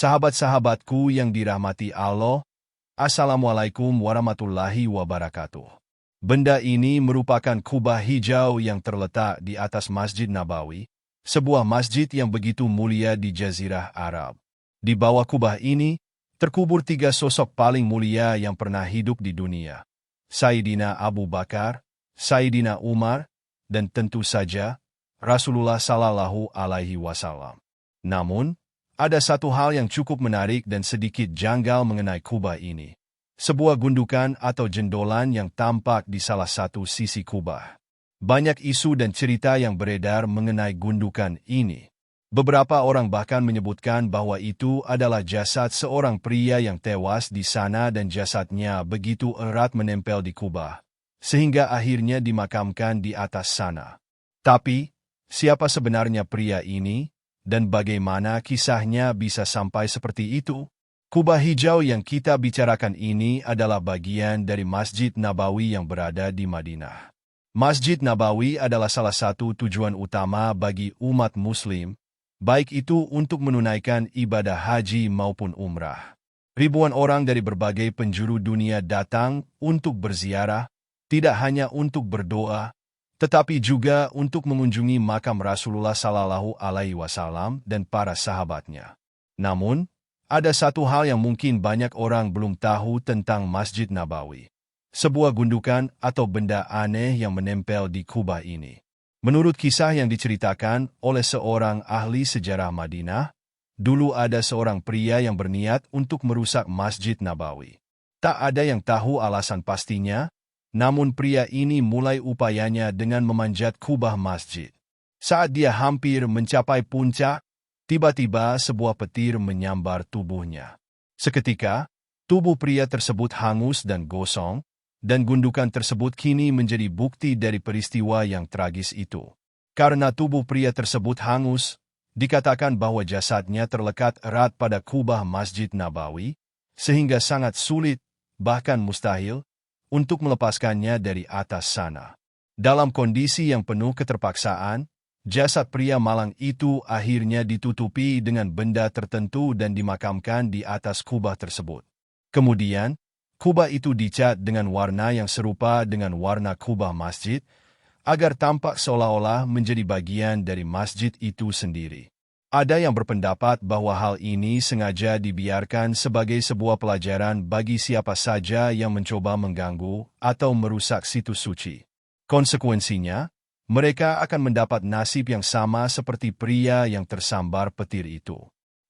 Sahabat-sahabatku yang dirahmati Allah, Assalamualaikum warahmatullahi wabarakatuh. Benda ini merupakan kubah hijau yang terletak di atas Masjid Nabawi, sebuah masjid yang begitu mulia di Jazirah Arab. Di bawah kubah ini, terkubur 3 sosok paling mulia yang pernah hidup di dunia. Sayyidina Abu Bakar, Sayyidina Umar, dan tentu saja Rasulullah Sallallahu Alaihi Wasallam. Namun, ada satu hal yang cukup menarik dan sedikit janggal mengenai kubah ini. Sebuah gundukan atau jendolan yang tampak di salah satu sisi kubah. Banyak isu dan cerita yang beredar mengenai gundukan ini. Beberapa orang bahkan menyebutkan bahwa itu adalah jasad seorang pria yang tewas di sana dan jasadnya begitu erat menempel di kubah, sehingga akhirnya dimakamkan di atas sana. Tapi, siapa sebenarnya pria ini? Dan bagaimana kisahnya bisa sampai seperti itu? Kubah hijau yang kita bicarakan ini adalah bagian dari Masjid Nabawi yang berada di Madinah. Masjid Nabawi adalah salah satu tujuan utama bagi umat Muslim, baik itu untuk menunaikan ibadah haji maupun umrah. Ribuan orang dari berbagai penjuru dunia datang untuk berziarah, tidak hanya untuk berdoa, tetapi juga untuk mengunjungi makam Rasulullah Sallallahu Alaihi Wasallam dan para sahabatnya. Namun, ada satu hal yang mungkin banyak orang belum tahu tentang Masjid Nabawi. Sebuah gundukan atau benda aneh yang menempel di kubah ini. Menurut kisah yang diceritakan oleh seorang ahli sejarah Madinah, dulu ada seorang pria yang berniat untuk merusak Masjid Nabawi. Tak ada yang tahu alasan pastinya, namun pria ini mulai upayanya dengan memanjat kubah masjid. Saat dia hampir mencapai puncak, tiba-tiba sebuah petir menyambar tubuhnya. Seketika, tubuh pria tersebut hangus dan gosong, dan gundukan tersebut kini menjadi bukti dari peristiwa yang tragis itu. Karena tubuh pria tersebut hangus, dikatakan bahwa jasadnya terlekat erat pada kubah Masjid Nabawi, sehingga sangat sulit, bahkan mustahil, untuk melepaskannya dari atas sana. Dalam kondisi yang penuh keterpaksaan, jasad pria malang itu akhirnya ditutupi dengan benda tertentu dan dimakamkan di atas kubah tersebut. Kemudian, kubah itu dicat dengan warna yang serupa dengan warna kubah masjid, agar tampak seolah-olah menjadi bagian dari masjid itu sendiri. Ada yang berpendapat bahwa hal ini sengaja dibiarkan sebagai sebuah pelajaran bagi siapa saja yang mencoba mengganggu atau merusak situs suci. Konsekuensinya, mereka akan mendapat nasib yang sama seperti pria yang tersambar petir itu.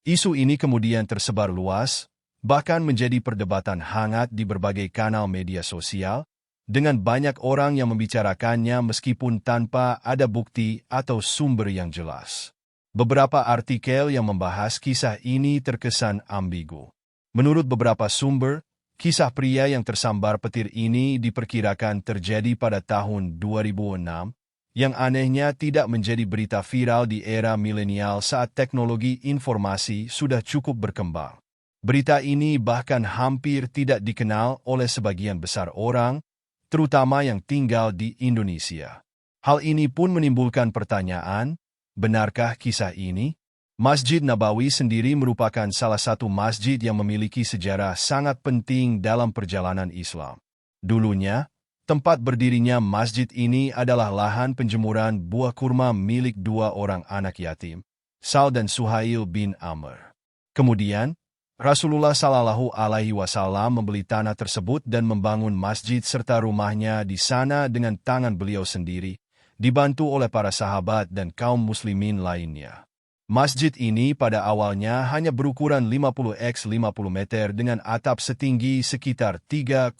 Isu ini kemudian tersebar luas, bahkan menjadi perdebatan hangat di berbagai kanal media sosial, dengan banyak orang yang membicarakannya meskipun tanpa ada bukti atau sumber yang jelas. Beberapa artikel yang membahas kisah ini terkesan ambigu. Menurut beberapa sumber, kisah pria yang tersambar petir ini diperkirakan terjadi pada tahun 2006, yang anehnya tidak menjadi berita viral di era milenial saat teknologi informasi sudah cukup berkembang. Berita ini bahkan hampir tidak dikenal oleh sebagian besar orang, terutama yang tinggal di Indonesia. Hal ini pun menimbulkan pertanyaan, benarkah kisah ini? Masjid Nabawi sendiri merupakan salah satu masjid yang memiliki sejarah sangat penting dalam perjalanan Islam. Dulunya, tempat berdirinya masjid ini adalah lahan penjemuran buah kurma milik 2 orang anak yatim, Sal dan Suhail bin Amr. Kemudian, Rasulullah Sallallahu Alaihi Wasallam membeli tanah tersebut dan membangun masjid serta rumahnya di sana dengan tangan beliau sendiri, dibantu oleh para sahabat dan kaum muslimin lainnya. Masjid ini pada awalnya hanya berukuran 50 x 50 meter dengan atap setinggi sekitar 3,5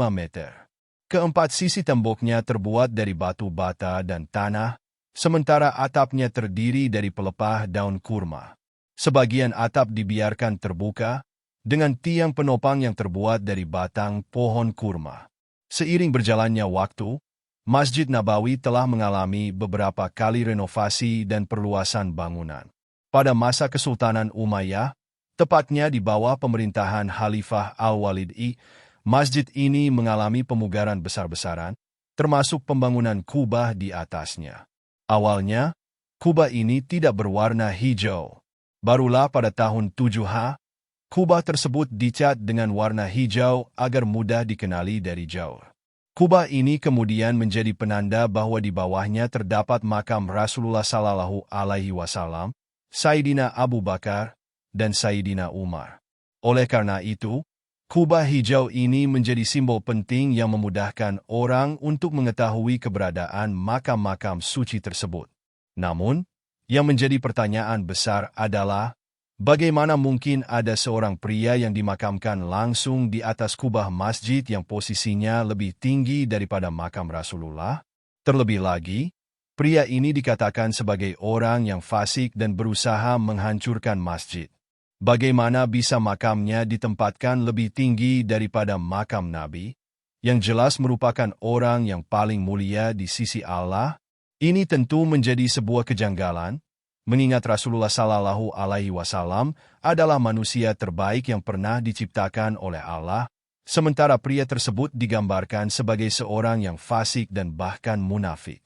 meter. Keempat sisi temboknya terbuat dari batu bata dan tanah, sementara atapnya terdiri dari pelepah daun kurma. Sebagian atap dibiarkan terbuka, dengan tiang penopang yang terbuat dari batang pohon kurma. Seiring berjalannya waktu, Masjid Nabawi telah mengalami beberapa kali renovasi dan perluasan bangunan. Pada masa Kesultanan Umayyah, tepatnya di bawah pemerintahan Khalifah Al-Walid I, masjid ini mengalami pemugaran besar-besaran, termasuk pembangunan kubah di atasnya. Awalnya, kubah ini tidak berwarna hijau. Barulah pada tahun 7H, kubah tersebut dicat dengan warna hijau agar mudah dikenali dari jauh. Kubah ini kemudian menjadi penanda bahwa di bawahnya terdapat makam Rasulullah Sallallahu Alaihi Wasallam, Sayyidina Abu Bakar, dan Sayyidina Umar. Oleh karena itu, kubah hijau ini menjadi simbol penting yang memudahkan orang untuk mengetahui keberadaan makam-makam suci tersebut. Namun, yang menjadi pertanyaan besar adalah, bagaimana mungkin ada seorang pria yang dimakamkan langsung di atas kubah masjid yang posisinya lebih tinggi daripada makam Rasulullah? Terlebih lagi, pria ini dikatakan sebagai orang yang fasik dan berusaha menghancurkan masjid. Bagaimana bisa makamnya ditempatkan lebih tinggi daripada makam Nabi, yang jelas merupakan orang yang paling mulia di sisi Allah? Ini tentu menjadi sebuah kejanggalan, mengingat Rasulullah Sallallahu Alaihi Wasallam adalah manusia terbaik yang pernah diciptakan oleh Allah, sementara pria tersebut digambarkan sebagai seorang yang fasik dan bahkan munafik.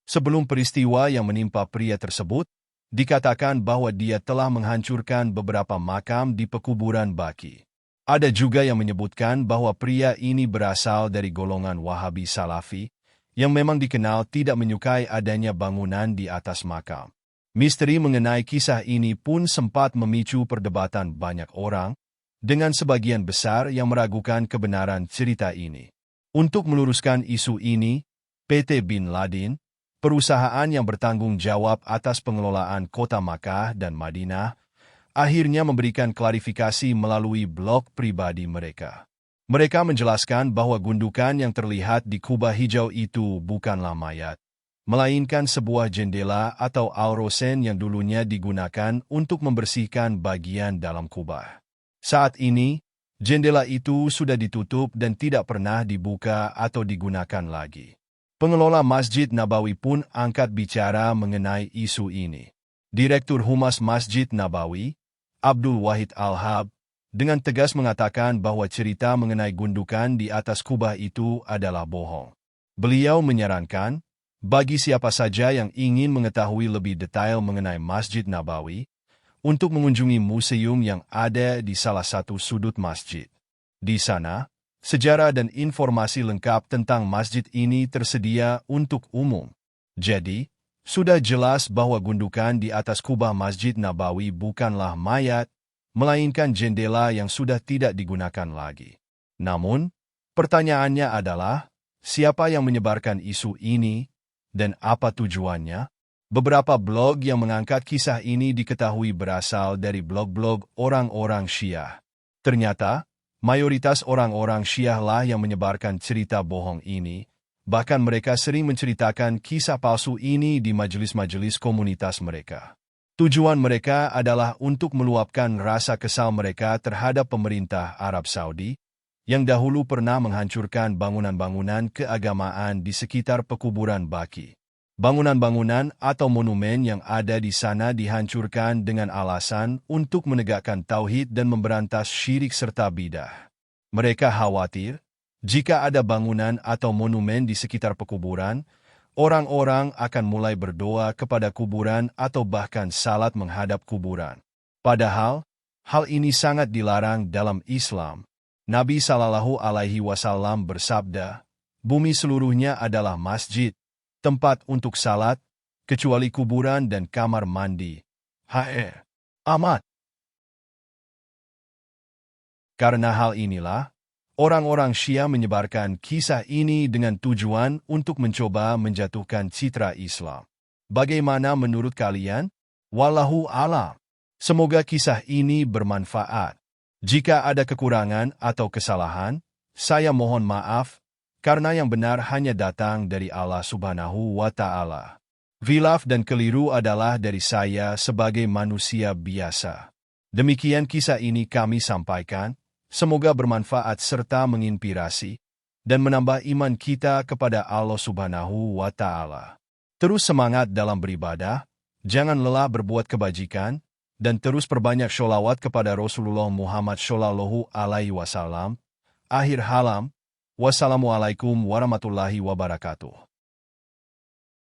Sebelum peristiwa yang menimpa pria tersebut, dikatakan bahwa dia telah menghancurkan beberapa makam di pekuburan Baqi. Ada juga yang menyebutkan bahwa pria ini berasal dari golongan Wahabi Salafi, yang memang dikenal tidak menyukai adanya bangunan di atas makam. Misteri mengenai kisah ini pun sempat memicu perdebatan banyak orang, dengan sebagian besar yang meragukan kebenaran cerita ini. Untuk meluruskan isu ini, PT Bin Laden, perusahaan yang bertanggung jawab atas pengelolaan kota Makkah dan Madinah, akhirnya memberikan klarifikasi melalui blog pribadi mereka. Mereka menjelaskan bahwa gundukan yang terlihat di kubah hijau itu bukanlah mayat, melainkan sebuah jendela atau aurosen yang dulunya digunakan untuk membersihkan bagian dalam kubah. Saat ini, jendela itu sudah ditutup dan tidak pernah dibuka atau digunakan lagi. Pengelola Masjid Nabawi pun angkat bicara mengenai isu ini. Direktur Humas Masjid Nabawi, Abdul Wahid Al-Hab, dengan tegas mengatakan bahwa cerita mengenai gundukan di atas kubah itu adalah bohong. Beliau menyarankan, bagi siapa saja yang ingin mengetahui lebih detail mengenai Masjid Nabawi, untuk mengunjungi museum yang ada di salah satu sudut masjid. Di sana, sejarah dan informasi lengkap tentang masjid ini tersedia untuk umum. Jadi, sudah jelas bahwa gundukan di atas kubah Masjid Nabawi bukanlah mayat, melainkan jendela yang sudah tidak digunakan lagi. Namun, pertanyaannya adalah, siapa yang menyebarkan isu ini, dan apa tujuannya? Beberapa blog yang mengangkat kisah ini diketahui berasal dari blog-blog orang-orang Syiah. Ternyata, mayoritas orang-orang Syiah lah yang menyebarkan cerita bohong ini, bahkan mereka sering menceritakan kisah palsu ini di majelis-majelis komunitas mereka. Tujuan mereka adalah untuk meluapkan rasa kesal mereka terhadap pemerintah Arab Saudi, yang dahulu pernah menghancurkan bangunan-bangunan keagamaan di sekitar pekuburan Baqi. Bangunan-bangunan atau monumen yang ada di sana dihancurkan dengan alasan untuk menegakkan tauhid dan memberantas syirik serta bidah. Mereka khawatir, jika ada bangunan atau monumen di sekitar pekuburan, orang-orang akan mulai berdoa kepada kuburan atau bahkan salat menghadap kuburan. Padahal, hal ini sangat dilarang dalam Islam. Nabi Sallallahu Alaihi Wasallam bersabda, bumi seluruhnya adalah masjid, tempat untuk salat, kecuali kuburan dan kamar mandi. Ahmad. Karena hal inilah, orang-orang Syiah menyebarkan kisah ini dengan tujuan untuk mencoba menjatuhkan citra Islam. Bagaimana menurut kalian? Wallahu a'lam. Semoga kisah ini bermanfaat. Jika ada kekurangan atau kesalahan, saya mohon maaf, karena yang benar hanya datang dari Allah Subhanahu wa Ta'ala. Khilaf dan keliru adalah dari saya sebagai manusia biasa. Demikian kisah ini kami sampaikan. Semoga bermanfaat serta menginspirasi dan menambah iman kita kepada Allah Subhanahu wa Ta'ala. Terus semangat dalam beribadah, jangan lelah berbuat kebajikan, dan terus perbanyak sholawat kepada Rasulullah Muhammad Shallallahu Alaihi Wasallam. Akhir halam, wassalamualaikum warahmatullahi wabarakatuh.